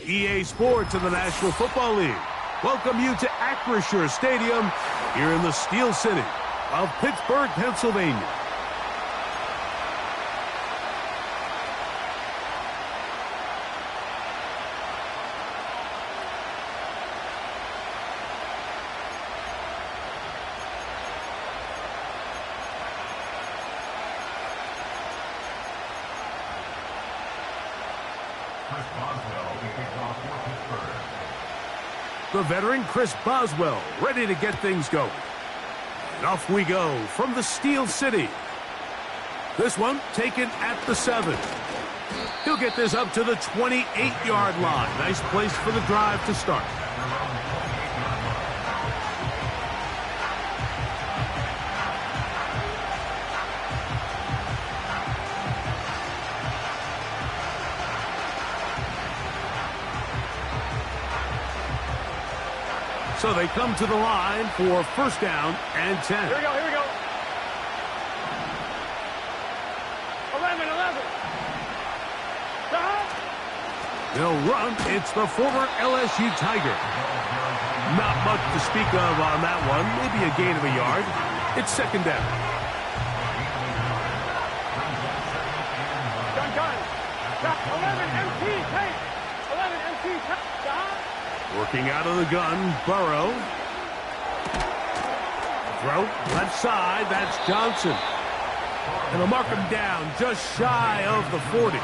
EA Sports and the National Football League welcome you to Acrisure Stadium here in the Steel City of Pittsburgh, Pennsylvania. The veteran Chris Boswell ready to get things going. And off we go from the Steel City. This one taken at the 7. He'll get this up to the 28-yard line. Nice place for the drive to start. So they come to the line for first down and 10. Here we go, here we go. 11. They'll run. It's the former LSU Tiger. Not much to speak of on that one. Maybe a gain of a yard. It's second down. Gun. 11 MT, take. 11 MT, take. Working out of the gun, Burrow. Throw, left side, that's Johnson. And they'll mark him down just shy of the 40.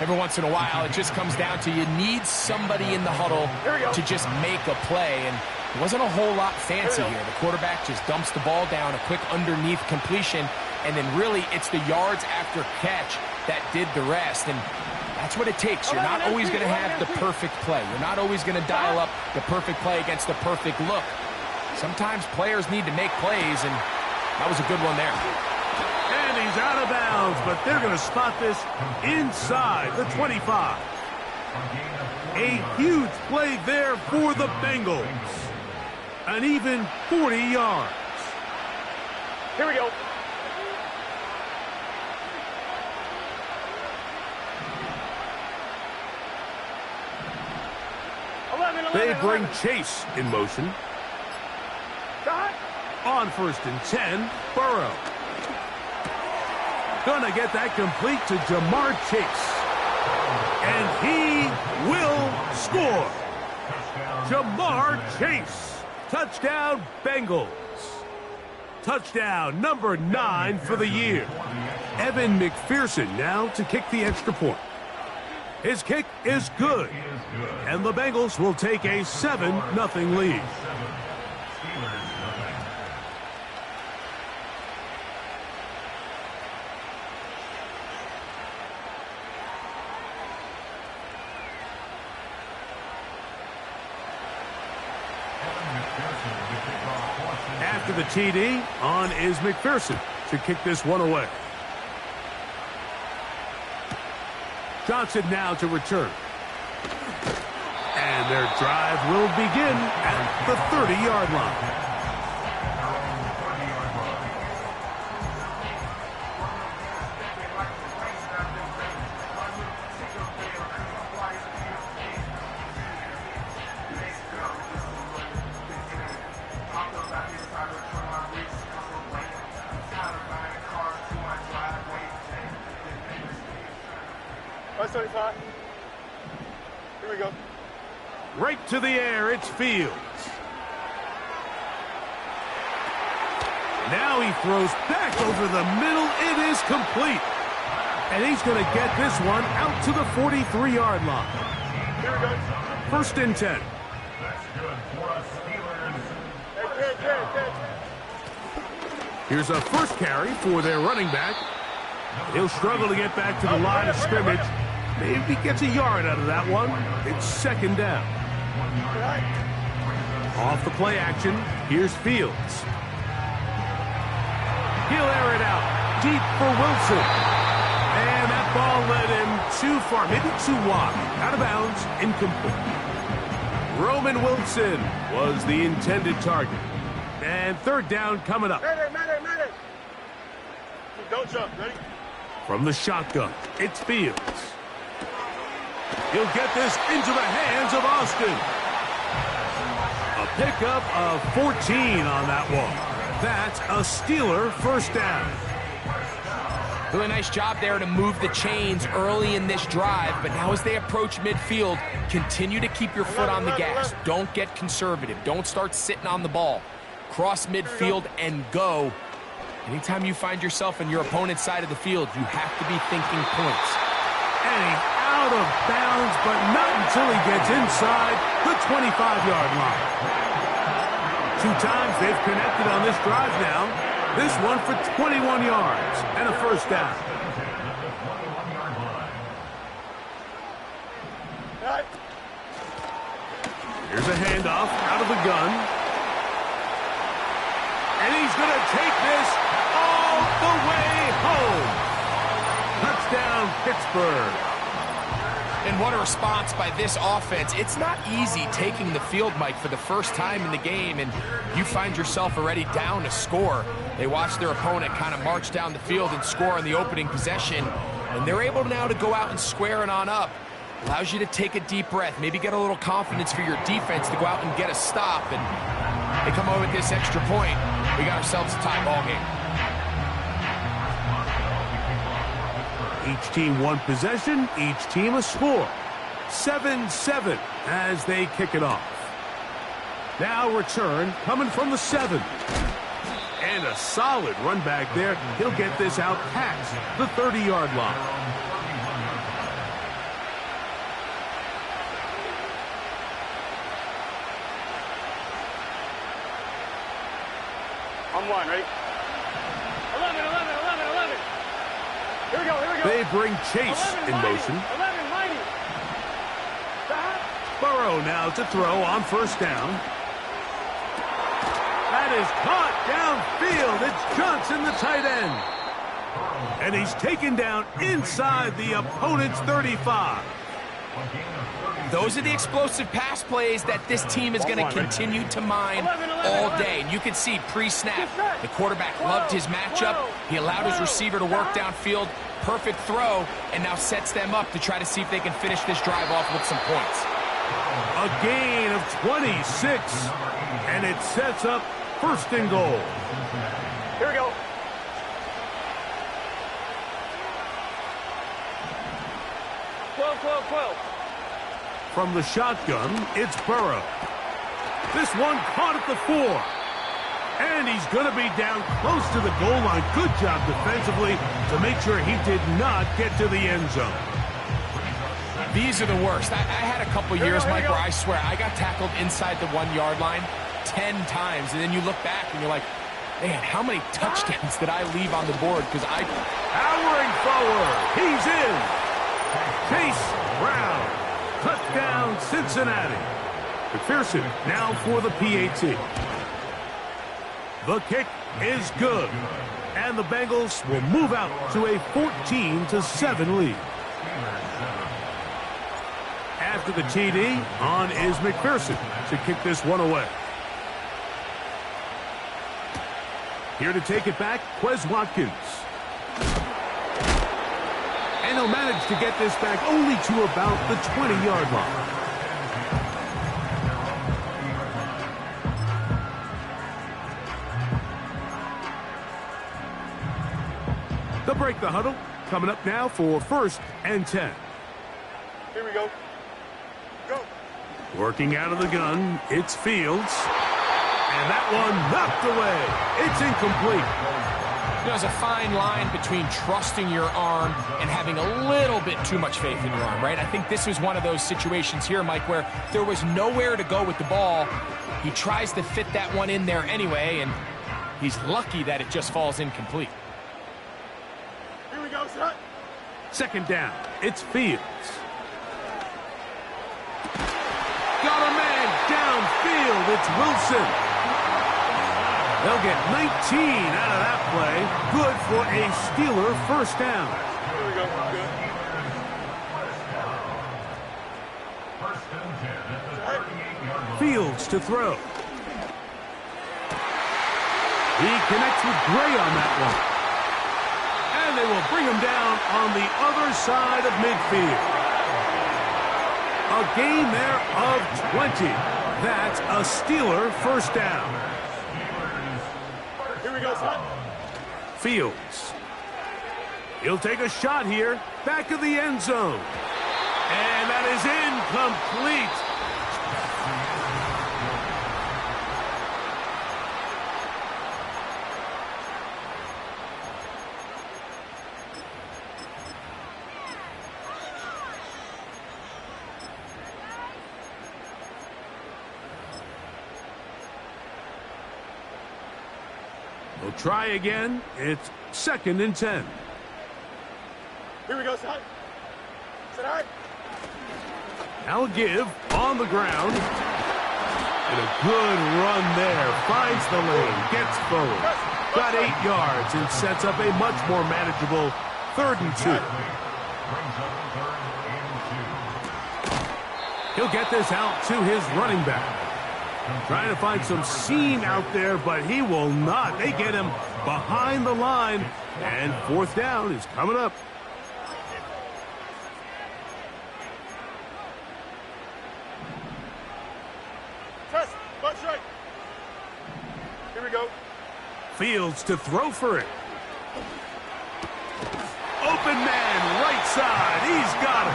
Every once in a while, it just comes down to you need somebody in the huddle to just make a play. And it wasn't a whole lot fancy here. The quarterback just dumps the ball down, a quick underneath completion, and then really it's the yards after catch that did the rest. And that's what it takes. You're not always going to have the perfect play. You're not always going to dial up the perfect play against the perfect look. Sometimes players need to make plays, and that was a good one there. And he's out of bounds, but they're going to spot this inside the 25. A huge play there for the Bengals. An even 40 yards. Here we go. They bring Chase in motion. On first and 10, Burrow. Gonna get that complete to Jamar Chase. And he will score. Jamar Chase. Touchdown, Bengals. Touchdown number 9 for the year. Evan McPherson now to kick the extra point. His kick is good. And the Bengals will take a 7-0 lead. After the TD, on is McPherson to kick this one away. Johnson now to return. And their drive will begin at the 30-yard line. Here we go. Right to the air, it's Fields. Now he throws back over the middle. It is complete. And he's going to get this one out to the 43-yard line. Here we go. First and 10. Here's a first carry for their running back. He'll struggle to get back to the line of scrimmage. Maybe gets a yard out of that one. It's second down. Off the play action, here's Fields. He'll air it out deep for Wilson. And that ball led him too far, maybe too wide. Out of bounds, incomplete. Roman Wilson was the intended target. And third down coming up. Medic. Don't jump, ready? From the shotgun, it's Fields. He'll get this into the hands of Austin. A pickup of 14 on that one. That's a Steeler first down. Really nice job there to move the chains early in this drive, but now as they approach midfield, continue to keep your foot on the gas. Don't get conservative. Don't start sitting on the ball. Cross midfield and go. Anytime you find yourself on your opponent's side of the field, you have to be thinking points. And he's out of bounds, but not until he gets inside the 25-yard line. 2 times they've connected on this drive now. This one for 21 yards and a first down. Here's a handoff out of the gun. And he's going to take this all the way home. Touchdown, Pittsburgh. And what a response by this offense. It's not easy taking the field, Mike, for the first time in the game, and you find yourself already down a score. They watch their opponent kind of march down the field and score on the opening possession, and they're able now to go out and square it on up. Allows you to take a deep breath, maybe get a little confidence for your defense to go out and get a stop, and they come over with this extra point. We got ourselves a tie ball game. Each team one possession, each team a score. 7-7 as they kick it off. Now return coming from the 7. And a solid run back there. He'll get this out past the 30-yard line. On one, ready? 11, 11, 11, 11. Here we go, here we go. They bring Chase 11, in mighty, motion. 11, mighty. Stop. Burrow now to throw on first down. That is caught downfield. It's Johnson, the tight end. And he's taken down inside the opponent's 35. Those are the explosive pass plays that this team is going to continue to mine all day. And you can see pre-snap, the quarterback loved his matchup. He allowed his receiver to work downfield. Perfect throw, and now sets them up to try to see if they can finish this drive off with some points. A gain of 26, and it sets up first and goal. Here we go. Twelve. From the shotgun, it's Burrow. This one caught at the 4. And he's going to be down close to the goal line. Good job defensively to make sure he did not get to the end zone. These are the worst. I had a couple years, Mike, where I swear I got tackled inside the 1-yard line 10 times. And then you look back and you're like, man, how many touchdowns did I leave on the board? Because I... Powering forward. He's in. Chase Brown. Touchdown, Cincinnati. McPherson now for the PAT. The kick is good. And the Bengals will move out to a 14-7 lead. After the TD, on is McPherson to kick this one away. Here to take it back, Quez Watkins. And he'll manage to get this back only to about the 20-yard line. They'll break the huddle. Coming up now for 1st and 10. Here we go. Go. Working out of the gun, it's Fields. And that one knocked away. It's incomplete. There's a fine line between trusting your arm and having a little bit too much faith in your arm, right? I think this was one of those situations here, Mike, where there was nowhere to go with the ball. He tries to fit that one in there anyway, and he's lucky that it just falls incomplete. Here we go, son. Second down, it's Fields. Got a man downfield, it's Wilson. They'll get 19 out of that play. Good for a Steeler first down. Here we go. Good. Fields to throw. He connects with Gray on that one. And they will bring him down on the other side of midfield. A gain there of 20. That's a Steeler first down. Here we go, son. Fields. He'll take a shot here. Back of the end zone. And that is incomplete. We'll try again. It's 2nd and 10. Here we go, son. Sit hard. Now give on the ground. And a good run there. Finds the lane. Gets forward. Got 8 yards and sets up a much more manageable 3rd and 2. He'll get this out to his running back. Trying to find some seam out there, but he will not. They get him behind the line, and 4th down is coming up. Press, butt straight. Here we go. Fields to throw for it. Open man, right side. He's got it.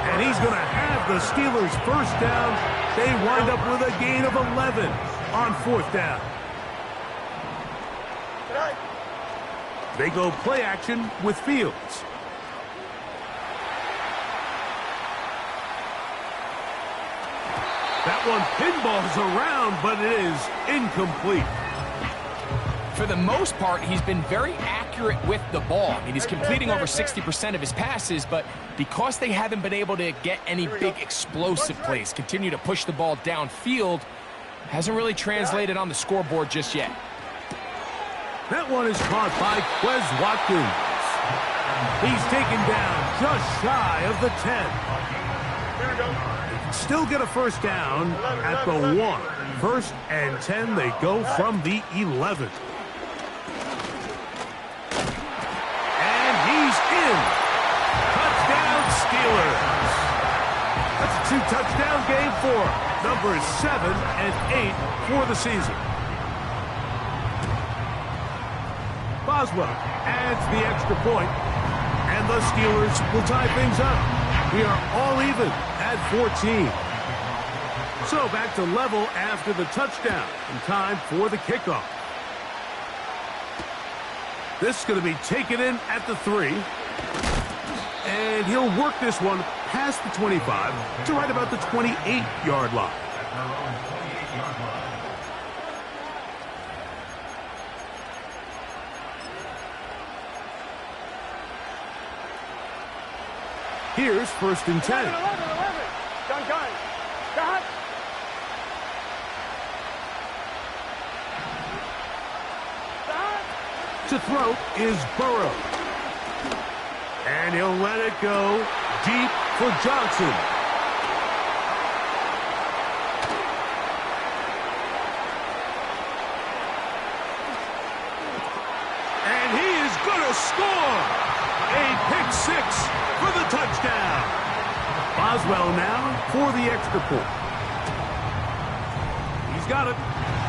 And he's going to have the Steelers first down. They wind up with a gain of 11 on 4th down. They go play action with Fields. That one pinballs around, but it is incomplete. For the most part, he's been very accurate with the ball. I mean, he's completing over 60% of his passes, but because they haven't been able to get any big explosive plays, continue to push the ball downfield, hasn't really translated on the scoreboard just yet. That one is caught by Quez Watkins. He's taken down just shy of the 10. Here we go. They can still get a first down at the 1. 1st and 10, they go from the 11. Steelers. That's a 2-touchdown game for numbers 7 and 8 for the season. Boswell adds the extra point, and the Steelers will tie things up. We are all even at 14. So back to level after the touchdown, and time for the kickoff. This is going to be taken in at the 3. And he'll work this one past the 25 to right about the 28-yard line. Here's 1st and 10. 11. Done. Got. To throw is Burrow. And he'll let it go deep for Johnson. And he is going to score. A pick 6 for the touchdown. Boswell now for the extra point. He's got it.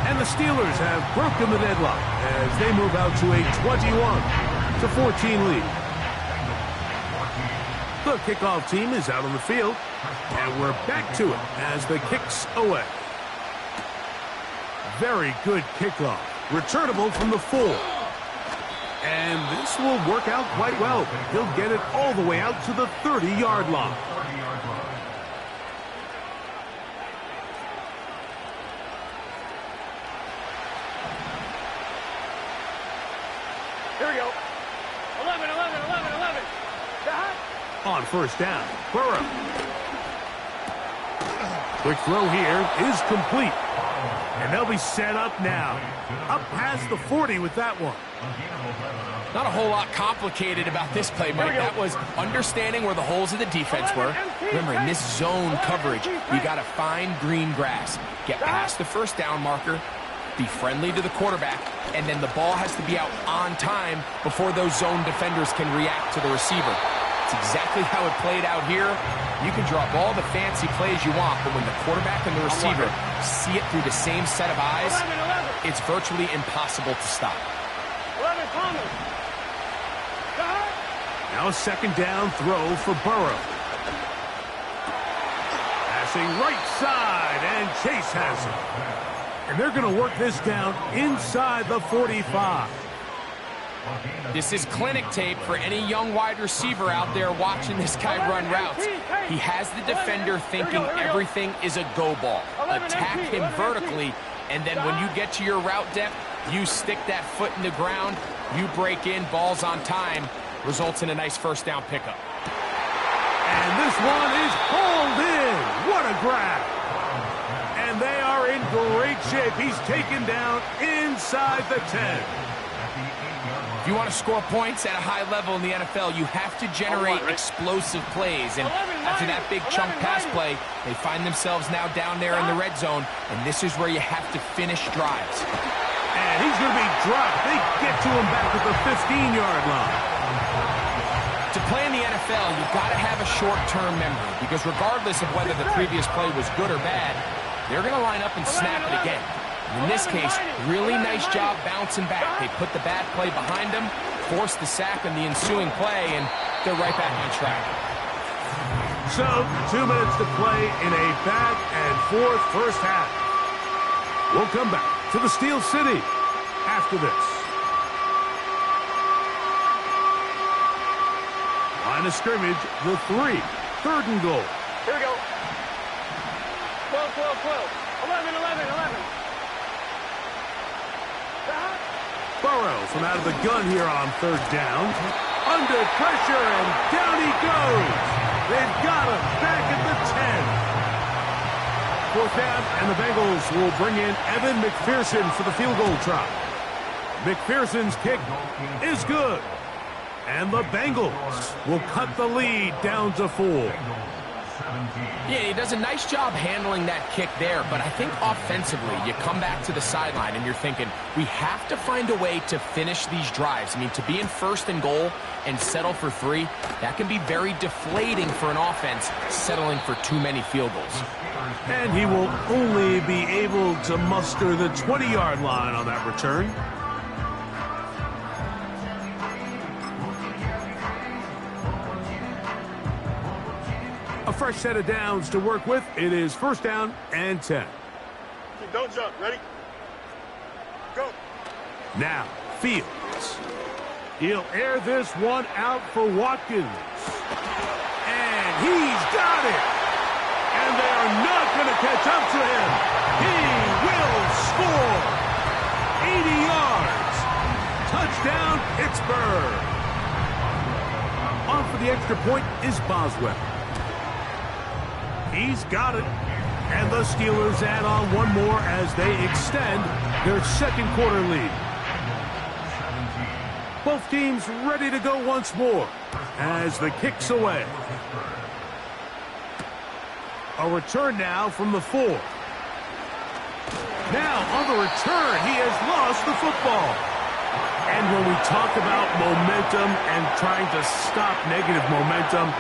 And the Steelers have broken the deadlock as they move out to a 21-14 lead. The kickoff team is out on the field, and we're back to it as the kick's away. Very good kickoff. Returnable from the 4. And this will work out quite well. He'll get it all the way out to the 30-yard line. Here we go. 11. On 1st down, Burrow. Quick throw here is complete. And they'll be set up now. Up past the 40 with that one. Not a whole lot complicated about this play, Mike. That was understanding where the holes of the defense were. Remember, in this zone coverage, you got to find green grass. Get past the 1st down marker, be friendly to the quarterback, and then the ball has to be out on time before those zone defenders can react to the receiver. That's exactly how it played out here. You can draw up all the fancy plays you want, but when the quarterback and the receiver see it through the same set of eyes, it's virtually impossible to stop. 11, Thomas. Now a second down throw for Burrow. Passing right side, and Chase has it. And they're going to work this down inside the 45. This is clinic tape for any young wide receiver out there watching this guy run routes. He has the defender thinking everything is a go ball. Attack him vertically, and then when you get to your route depth, you stick that foot in the ground, you break in, balls on time, results in a nice first down pickup. And this one is hauled in. What a grab. And they are in great shape. He's taken down inside the 10. If you want to score points at a high level in the NFL, you have to generate explosive plays. And after that big chunk pass play, they find themselves now down there in the red zone, and this is where you have to finish drives. And he's going to be dropped. They get to him back at the 15-yard line. To play in the NFL, you've got to have a short-term memory, because regardless of whether the previous play was good or bad, they're going to line up and snap it again. In this case, really nice job bouncing back. They put the bad play behind them, forced the sack on the ensuing play, and they're right back on track. So, 2 minutes to play in a back-and-forth first half. We'll come back to the Steel City after this. Line of scrimmage, the 3. 3rd and goal. Here we go. 12, 12, 12. 11, 11, 11. Burrow from out of the gun here on 3rd down. Under pressure, and down he goes. They've got him back at the 10. 4th down, and the Bengals will bring in Evan McPherson for the field goal try. McPherson's kick is good. And the Bengals will cut the lead down to 4. Yeah, he does a nice job handling that kick there, but I think offensively, you come back to the sideline and you're thinking, we have to find a way to finish these drives. I mean, to be in 1st and goal and settle for 3, that can be very deflating for an offense settling for too many field goals. And he will only be able to muster the 20-yard line on that return. A fresh set of downs to work with. It is 1st down and 10. Don't jump. Ready? Go. Now, Fields. He'll air this one out for Watkins. And he's got it. And they are not going to catch up to him. He will score. 80 yards. Touchdown, Pittsburgh. On for the extra point is Boswell. He's got it. And the Steelers add on one more as they extend their 2nd quarter lead. Both teams ready to go once more as the kick's away. A return now from the 4. Now on the return, he has lost the football. And when we talk about momentum and trying to stop negative momentum,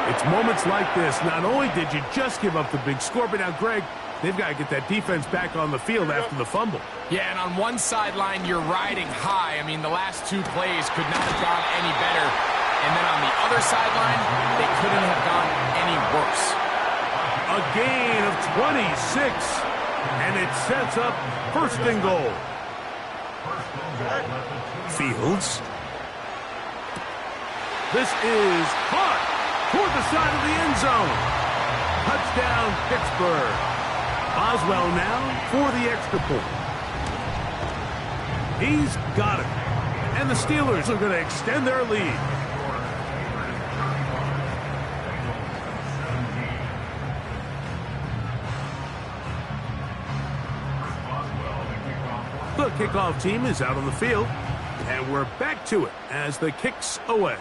it's moments like this. Not only did you just give up the big score, but now, Greg, they've got to get that defense back on the field after the fumble. Yeah, and on one sideline, you're riding high. I mean, the last 2 plays could not have gone any better. And then on the other sideline, they couldn't have gone any worse. A gain of 26, and it sets up 1st and goal. Fields. This is caught toward the side of the end zone. Touchdown, Pittsburgh. Boswell now for the extra point. He's got it. And the Steelers are going to extend their lead. The kickoff team is out on the field. And we're back to it as the kick's away.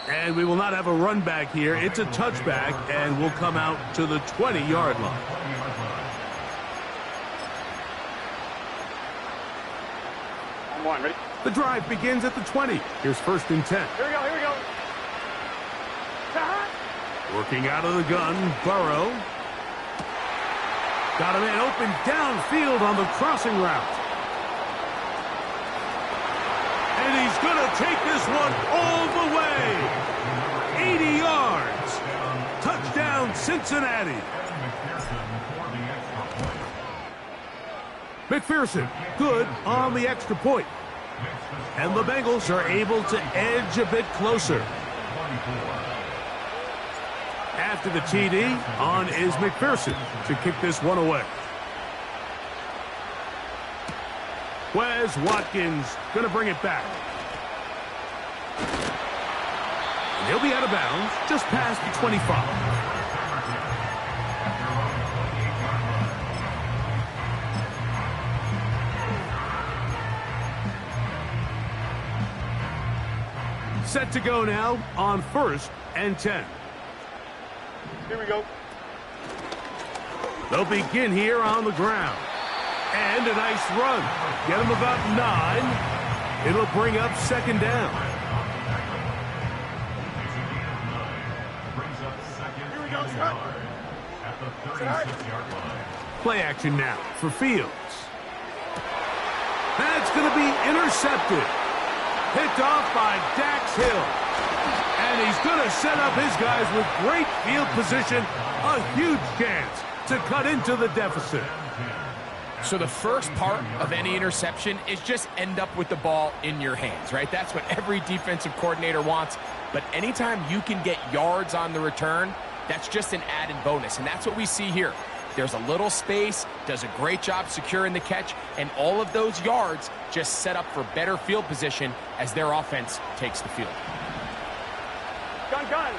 And we will not have a run back here. It's a touchback, and we'll come out to the 20-yard line. I'm on, ready? The drive begins at the 20. Here's 1st and 10. Here we go, here we Working out of the gun, Burrow. Got a man open downfield on the crossing route. And he's going to take this one all the way. 80 yards. Touchdown, Cincinnati. McPherson, good on the extra point. And the Bengals are able to edge a bit closer. After the TD, on is McPherson to kick this one away. Wes Watkins going to bring it back. And he'll be out of bounds just past the 25. Set to go now on 1st and 10. Here we go. They'll begin here on the ground. And a nice run. Get them about 9. It'll bring up 2nd down. Here we go, Scott. Play action now for Fields. That's going to be intercepted. Picked off by Dax Hill. And he's going to set up his guys with great field position. A huge chance to cut into the deficit. So the first part of any interception is just end up with the ball in your hands, right? That's what every defensive coordinator wants. But anytime you can get yards on the return, that's just an added bonus. And that's what we see here. There's a little space, does a great job securing the catch, and all of those yards just set up for better field position as their offense takes the field. Gun.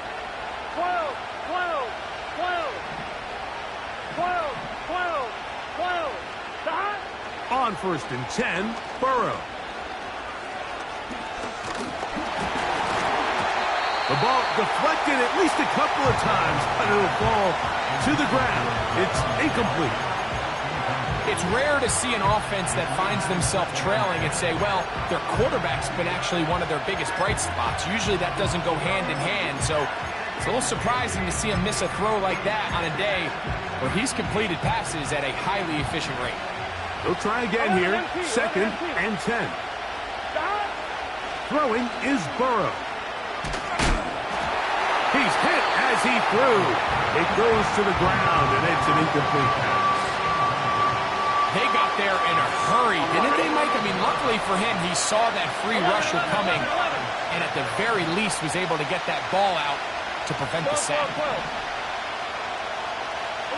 12, 12, 12, 12, 12, 12. On 1st and 10, Burrow. The ball deflected at least a couple of times, but it'll fall to the ground. It's incomplete. It's rare to see an offense that finds themselves trailing and say, well, their quarterback's been actually one of their biggest bright spots. Usually that doesn't go hand in hand, so it's a little surprising to see him miss a throw like that on a day where he's completed passes at a highly efficient rate. They'll try again here, 2nd and 10. Throwing is Burrow. He's hit as he threw. It goes to the ground, and it's an incomplete pass. They got there in a hurry, didn't they, Mike? I mean, luckily for him, he saw that free rusher coming, and at the very least was able to get that ball out to prevent the sack. 11,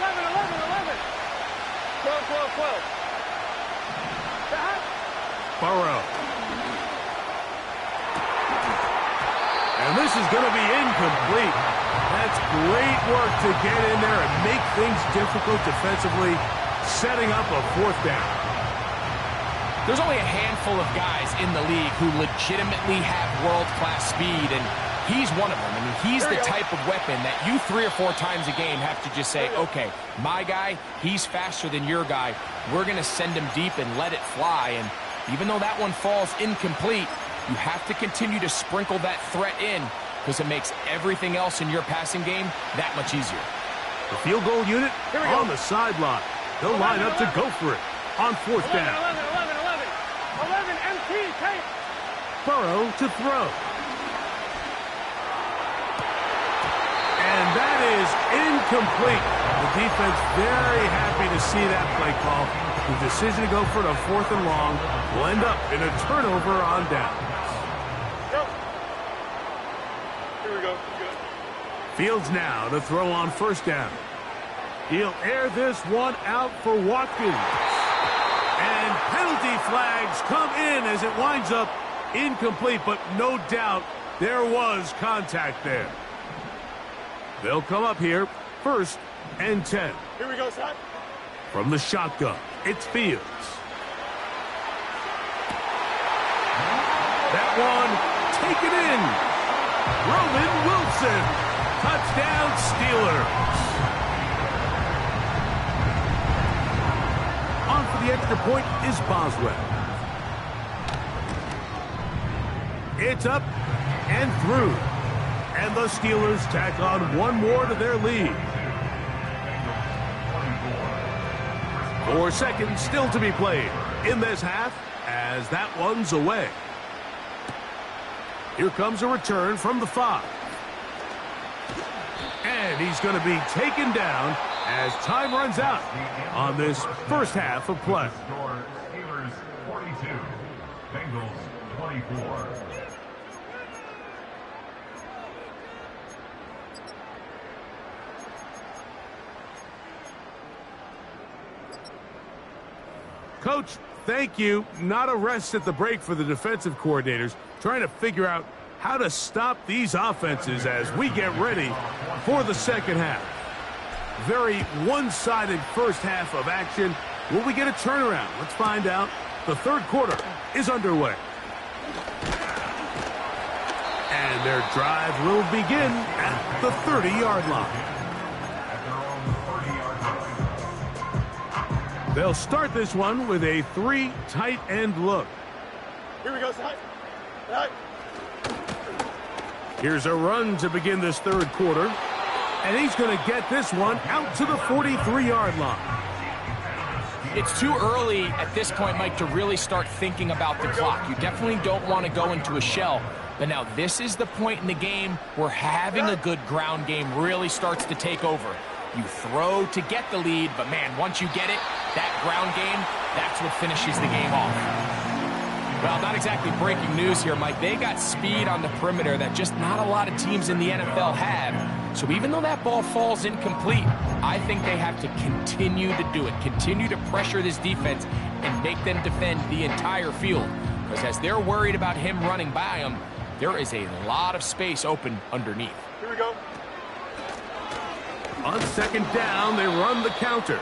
11, 11. 12, 12, 12. Burrow. And this is going to be incomplete. That's great work to get in there and make things difficult defensively, setting up a 4th down. There's only a handful of guys in the league who legitimately have world-class speed, and he's one of them. I mean, he's the type of weapon that you 3 or 4 times a game have to just say, okay, my guy, he's faster than your guy. We're going to send him deep and let it fly. And even though that one falls incomplete, you have to continue to sprinkle that threat in because it makes everything else in your passing game that much easier. The field goal unit on the sideline. They'll line up to go for it on 4th down. 11, MT, take. Burrow to throw. And that is incomplete. The defense very happy to see that play call. The decision to go for the 4th and long will end up in a turnover on down. Go. Here we go. Good. Fields now to throw on 1st down. He'll air this one out for Watkins. And penalty flags come in as it winds up incomplete, but no doubt there was contact there. They'll come up here, 1st and 10. Here we go, Scott. From the shotgun, it's Fields. That one taken in. Roman Wilson. Touchdown, Steelers. On for the extra point is Boswell. It's up and through. And the Steelers tack on one more to their lead. 4 seconds still to be played in this half as that one's away. Here comes a return from the 5. And he's going to be taken down as time runs out on this first half of play. Steelers 42, Bengals 24. Coach, thank you. Not a rest at the break for the defensive coordinators, trying to figure out how to stop these offenses as we get ready for the second half. Very one-sided first half of action. Will we get a turnaround? Let's find out. The third quarter is underway. And their drive will begin at the 30-yard line. They'll start this one with a 3 tight end look. Here we go, side. Side. Here's a run to begin this third quarter. And he's going to get this one out to the 43-yard line. It's too early at this point, Mike, to really start thinking about the clock. You definitely don't want to go into a shell. But now this is the point in the game where having a good ground game really starts to take over. You throw to get the lead, but man, once you get it, that ground game, that's what finishes the game off. Well, not exactly breaking news here, Mike. They got speed on the perimeter that just not a lot of teams in the NFL have. So even though that ball falls incomplete, I think they have to continue to do it, continue to pressure this defense and make them defend the entire field. Because as they're worried about him running by them, there is a lot of space open underneath. Here we go. On second down, they run the counter.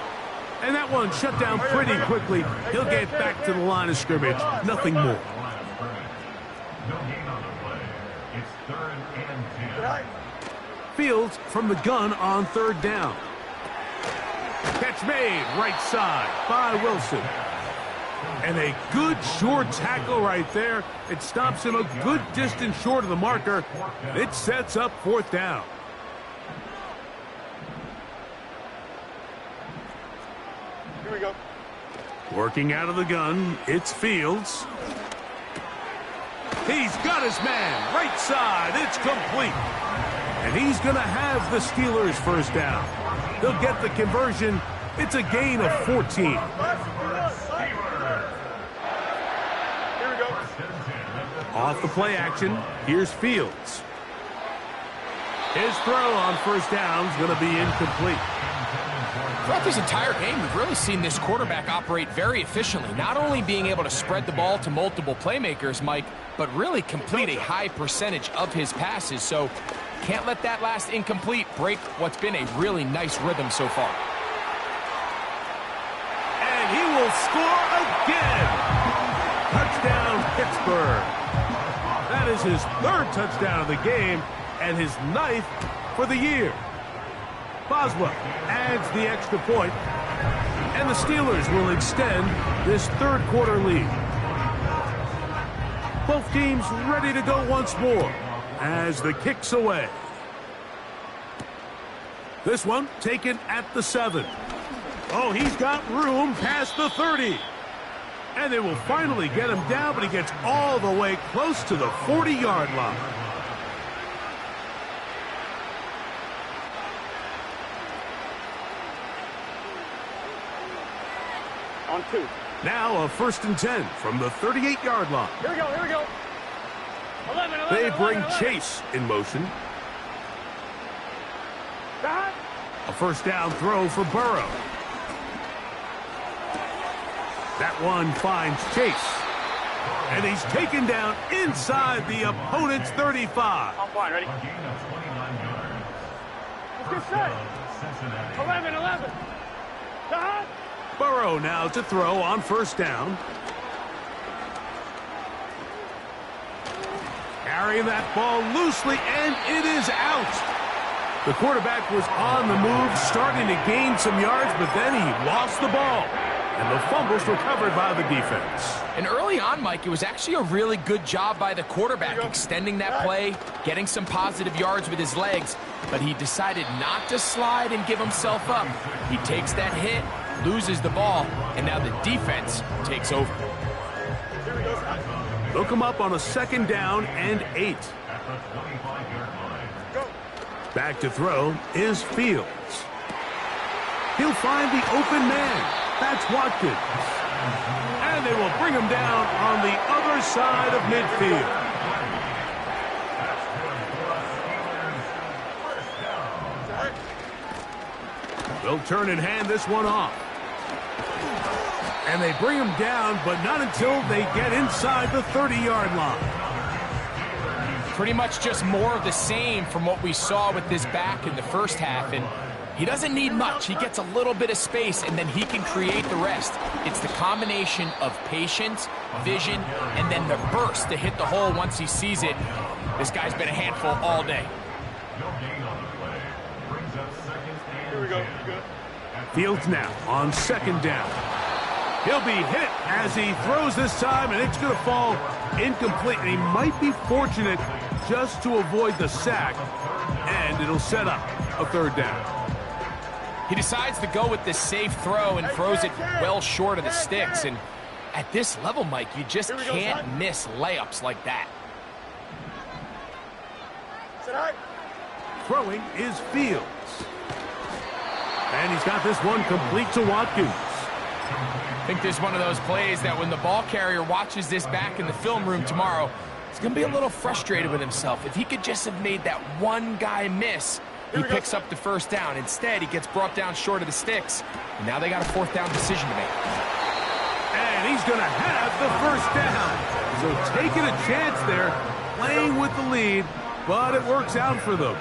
And that one shut down pretty quickly. He'll get back to the line of scrimmage. Nothing more. No gain on the play. It's 3rd and 10. Fields from the gun on third down. Catch made right side by Wilson. And a good short tackle right there. It stops him a good distance short of the marker. It sets up 4th down. Here we go. Working out of the gun, it's Fields. He's got his man, right side, it's complete. And he's going to have the Steelers first down. They'll get the conversion. It's a gain of 14. Here we go. Off the play action, here's Fields. His throw on first down is going to be incomplete. Throughout this entire game, we've really seen this quarterback operate very efficiently, not only being able to spread the ball to multiple playmakers, Mike, but really complete a high percentage of his passes. So can't let that last incomplete break what's been a really nice rhythm so far. And he will score again. Touchdown, Pittsburgh. That is his 3rd touchdown of the game and his 9th for the year. Boswell adds the extra point, and the Steelers will extend this third quarter lead. Both teams ready to go once more as the kick's away. This one taken at the 7. Oh, he's got room past the 30. And they will finally get him down, but he gets all the way close to the 40-yard line. On 2. Now a 1st and 10 from the 38-yard line. Here we go, here we go. 11, 11, They bring 11. Chase in motion. Side. A first down throw for Burrow. That one finds Chase. And he's taken down inside the opponent's 35. On point, ready? A gain of 29 yards. Let's get set. Cincinnati. 11, 11. Side. Burrow now to throw on first down. Carrying that ball loosely, and it is out. The quarterback was on the move, starting to gain some yards, but then he lost the ball. And the fumble's recovered by the defense. And early on, Mike, it was actually a really good job by the quarterback extending that play, getting some positive yards with his legs, but he decided not to slide and give himself up. He takes that hit, loses the ball, and now the defense takes over. They'll come up on a 2nd down and 8. Back to throw is Fields. He'll find the open man. That's Watkins. And they will bring him down on the other side of midfield. They'll turn and hand this one off. And they bring him down, but not until they get inside the 30-yard line. Pretty much just more of the same from what we saw with this back in the first half. And he doesn't need much. He gets a little bit of space, and then he can create the rest. It's the combination of patience, vision, and then the burst to hit the hole once he sees it. This guy's been a handful all day. Here we go. Fields now on 2nd down. He'll be hit as he throws this time, and it's going to fall incomplete. And he might be fortunate just to avoid the sack, and it'll set up a 3rd down. He decides to go with this safe throw and throws it well short of the sticks. And at this level, Mike, you just can't miss layups like that. Throwing is Fields. And he's got this one complete to Watkins. I think this is one of those plays that when the ball carrier watches this back in the film room tomorrow, he's going to be a little frustrated with himself. If he could just have made that one guy miss, he picks up the 1st down. Instead, he gets brought down short of the sticks. And now they got a 4th down decision to make. And he's going to have the 1st down. So taking a chance there, playing with the lead, but it works out for them.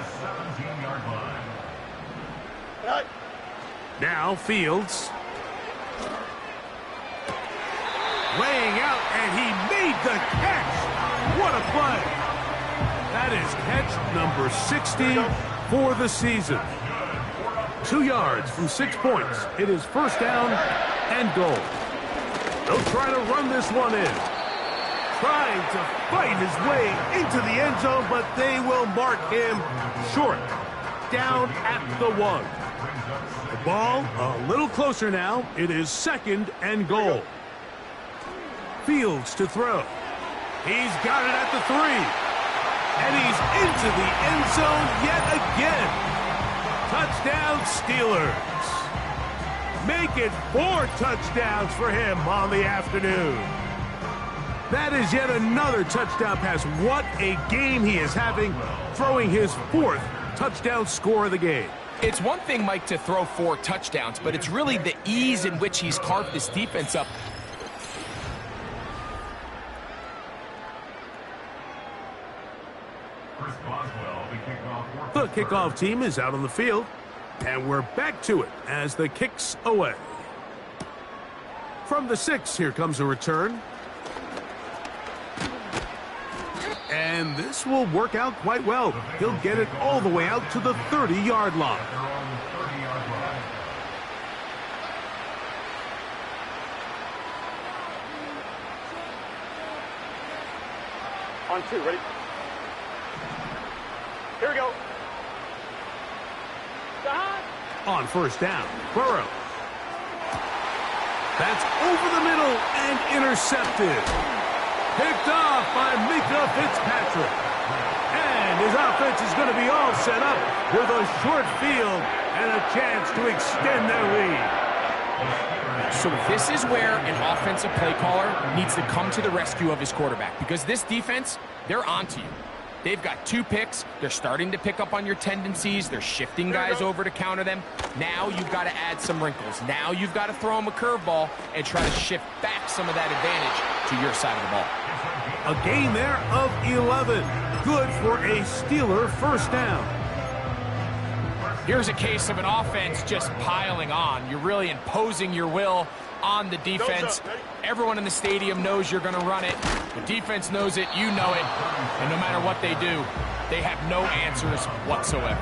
Now Fields. Laying out, and he made the catch. What a play. That is catch number 60 for the season. 2 yards from 6 points. It is 1st down and goal. They'll try to run this one in. Trying to fight his way into the end zone, but they will mark him short. Down at the 1. The ball a little closer now. It is 2nd and goal. Fields to throw. He's got it at the 3. And he's into the end zone yet again. Touchdown, Steelers. Make it 4 touchdowns for him on the afternoon. That is yet another touchdown pass. What a game he is having, throwing his 4th touchdown score of the game. It's one thing, Mike, to throw 4 touchdowns, but it's really the ease in which he's carved this defense up. The kickoff team is out on the field, and we're back to it as the kick's away. From the 6, here comes a return. And this will work out quite well. He'll get it all the way out to the 30-yard line. On 2, ready? Here we go. On 1st down, Burrow. That's over the middle and intercepted. Picked off by Mika Fitzpatrick. And his offense is going to be all set up with a short field and a chance to extend their lead. So this is where an offensive play caller needs to come to the rescue of his quarterback, because this defense, they're onto you. They've got 2 picks. They're starting to pick up on your tendencies. They're shifting guys over to counter them. Now you've got to add some wrinkles. Now you've got to throw them a curveball and try to shift back some of that advantage to your side of the ball. A gain there of 11. Good for a Steeler 1st down. Here's a case of an offense just piling on. You're really imposing your will on the defense. Everyone in the stadium knows you're going to run it. The defense knows it, you know it. And no matter what they do, they have no answers whatsoever.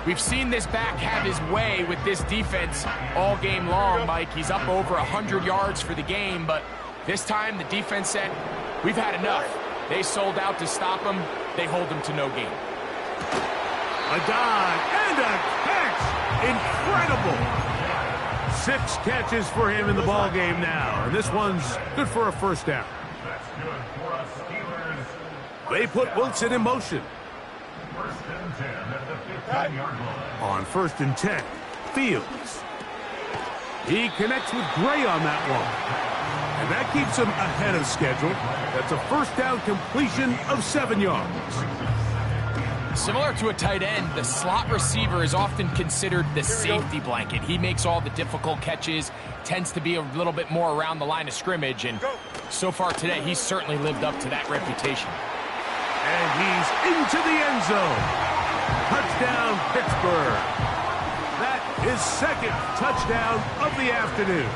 We've seen this back have his way with this defense all game long, Mike. He's up over 100 yards for the game, but this time the defense said, we've had enough. They sold out to stop him. They hold him to no gain. A dive and a catch. Incredible. 6 catches for him in the ball game now, and this one's good for a first down. That's good for us Steelers. They put Wilson in motion. First and 10 at the 15-yard line. On 1st and 10, Fields. He connects with Gray on that one. And that keeps him ahead of schedule. That's a first down completion of 7 yards. Similar to a tight end, the slot receiver is often considered the safety blanket. He makes all the difficult catches, tends to be a little bit more around the line of scrimmage, and so far today, he's certainly lived up to that reputation. And he's into the end zone. Touchdown, Pittsburgh. That is 2nd touchdown of the afternoon.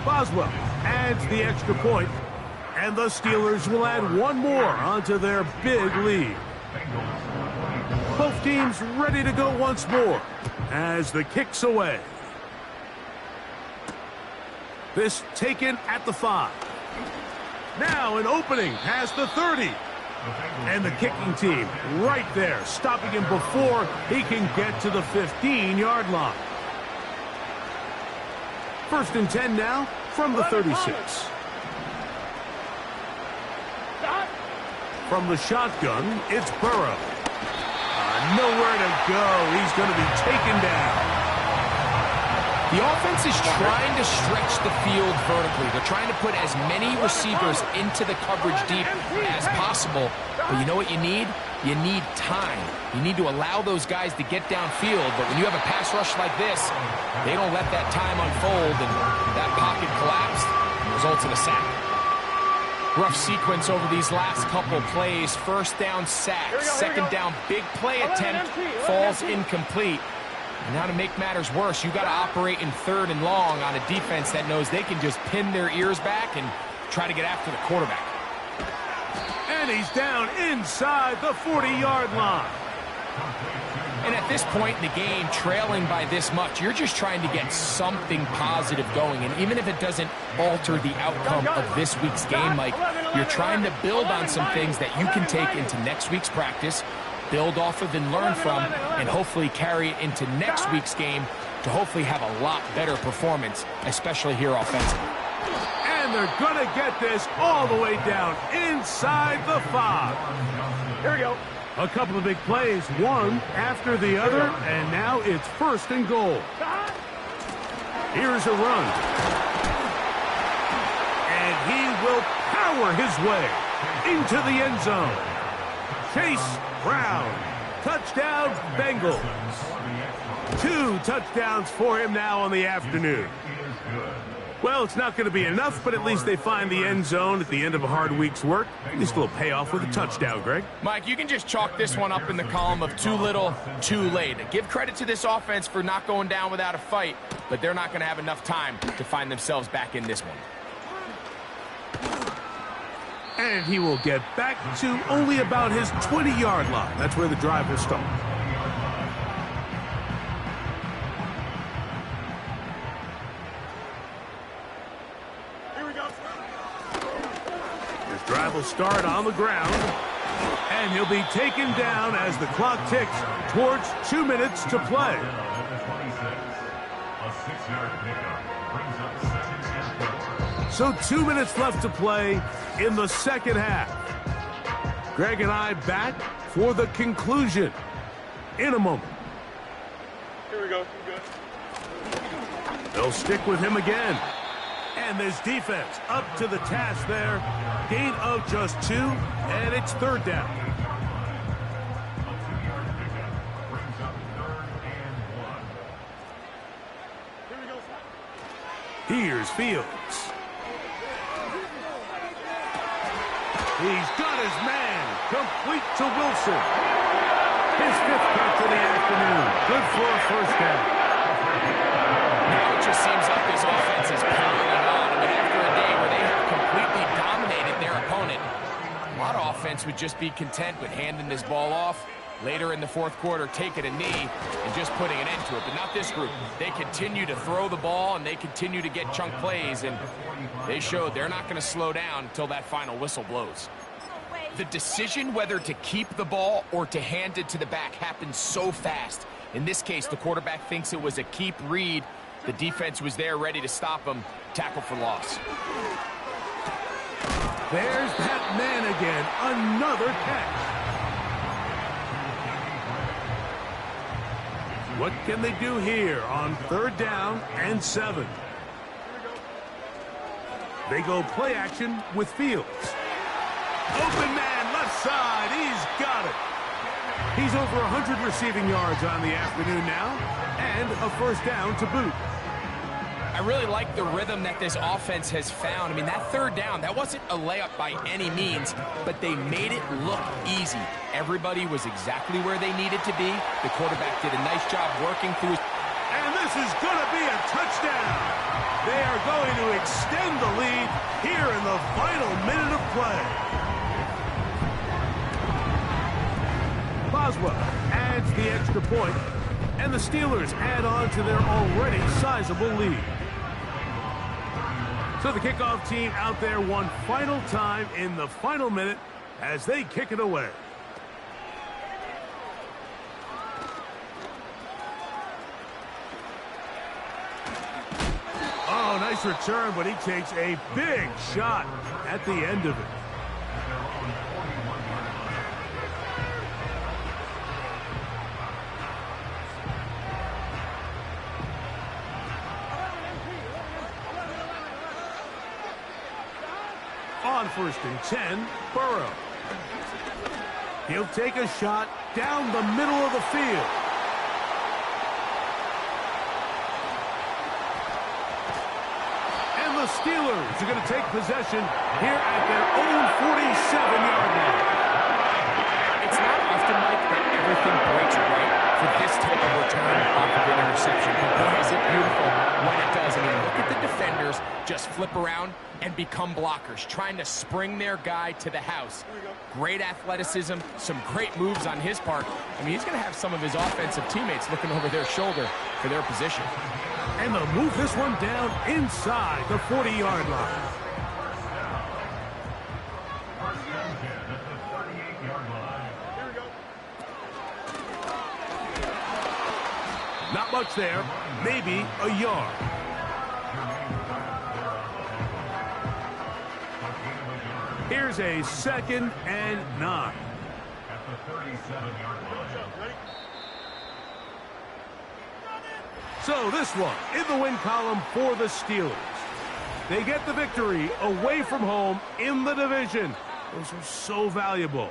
Boswell adds the extra point. And the Steelers will add one more onto their big lead. Both teams ready to go once more as the kick's away. This taken at the 5. Now an opening past the 30. And the kicking team right there, stopping him before he can get to the 15-yard line. 1st and 10 now from the 36. From the shotgun, it's Burrow. Nowhere to go. He's going to be taken down. The offense is trying to stretch the field vertically. They're trying to put as many receivers into the coverage deep as possible. But you know what you need? You need time. You need to allow those guys to get downfield. But when you have a pass rush like this, they don't let that time unfold, and that pocket collapsed results in a sack. Rough sequence over these last couple plays. 1st down sack. 2nd down big play attempt falls incomplete. And now to make matters worse, you got to operate in 3rd and long on a defense that knows they can just pin their ears back and try to get after the quarterback. And he's down inside the 40-yard line. And at this point in the game, trailing by this much, you're just trying to get something positive going. And even if it doesn't alter the outcome of this week's game, Mike, you're trying to build on some things that you can take into next week's practice, build off of and learn from, and hopefully carry it into next week's game to hopefully have a lot better performance, especially here offensively. And they're going to get this all the way down inside the 5. Here we go. A couple of big plays, one after the other, and now it's 1st and goal. Here's a run. And he will power his way into the end zone. Chase Brown. Touchdown, Bengals. 2 touchdowns for him now on the afternoon. Well, it's not going to be enough, but at least they find the end zone at the end of a hard week's work. At least a little payoff with a touchdown, Greg. Mike, you can just chalk this one up in the column of too little, too late. Give credit to this offense for not going down without a fight, but they're not going to have enough time to find themselves back in this one. And he will get back to only about his 20-yard line. That's where the drive will start. Drive will start on the ground, and he'll be taken down as the clock ticks towards 2 minutes to play. So 2 minutes left to play in the 2nd half. Greg and I back for the conclusion in a moment. Here we go. They'll stick with him again. And this defense up to the task there. Gain of just 2, and it's 3rd down. Here's Fields. He's got his man. Complete to Wilson. His 5th catch of the afternoon. Good for a first down. Now it just seems like this offense is piling on. I mean, after a day where they have completely dominated their opponent, a lot of offense would just be content with handing this ball off later in the fourth quarter taking a knee and just putting an end to it. But not this group. They continue to throw the ball, and they continue to get chunk plays, and they showed they're not going to slow down until that final whistle blows. The decision whether to keep the ball or to hand it to the back happens so fast. In this case, the quarterback thinks it was a keep read. The defense was there ready to stop him. Tackle for loss. There's that man again. Another catch. What can they do here on 3rd down and 7? They go play action with Fields. Open man, left side. He's got it. He's over 100 receiving yards on the afternoon now, and a first down to boot. I really like the rhythm that this offense has found. I mean, that 3rd down, that wasn't a layup by any means, but they made it look easy. Everybody was exactly where they needed to be. The quarterback did a nice job working through his... And this is going to be a touchdown. They are going to extend the lead here in the final minute of play. Boswell adds the extra point, and the Steelers add on to their already sizable lead. So the kickoff team out there one final time in the final minute as they kick it away. Oh, nice return, but he takes a big shot at the end of it. On 1st and 10, Burrow. He'll take a shot down the middle of the field. And the Steelers are going to take possession here at their own 47-yard line. It's not often, Mike, that everything breaks right for this type of return off of an interception. But boy, is it beautiful when it does. I mean, look at the defenders just flip around and become blockers, trying to spring their guy to the house. Great athleticism, some great moves on his part. I mean, he's going to have some of his offensive teammates looking over their shoulder for their position. And they'll move this one down inside the 40-yard line. First and 10 at the 38-yard line. Not much there, maybe a yard. Here's a 2nd and 9. At the 37-yard line. So this one in the win column for the Steelers. They get the victory away from home in the division. Those are so valuable.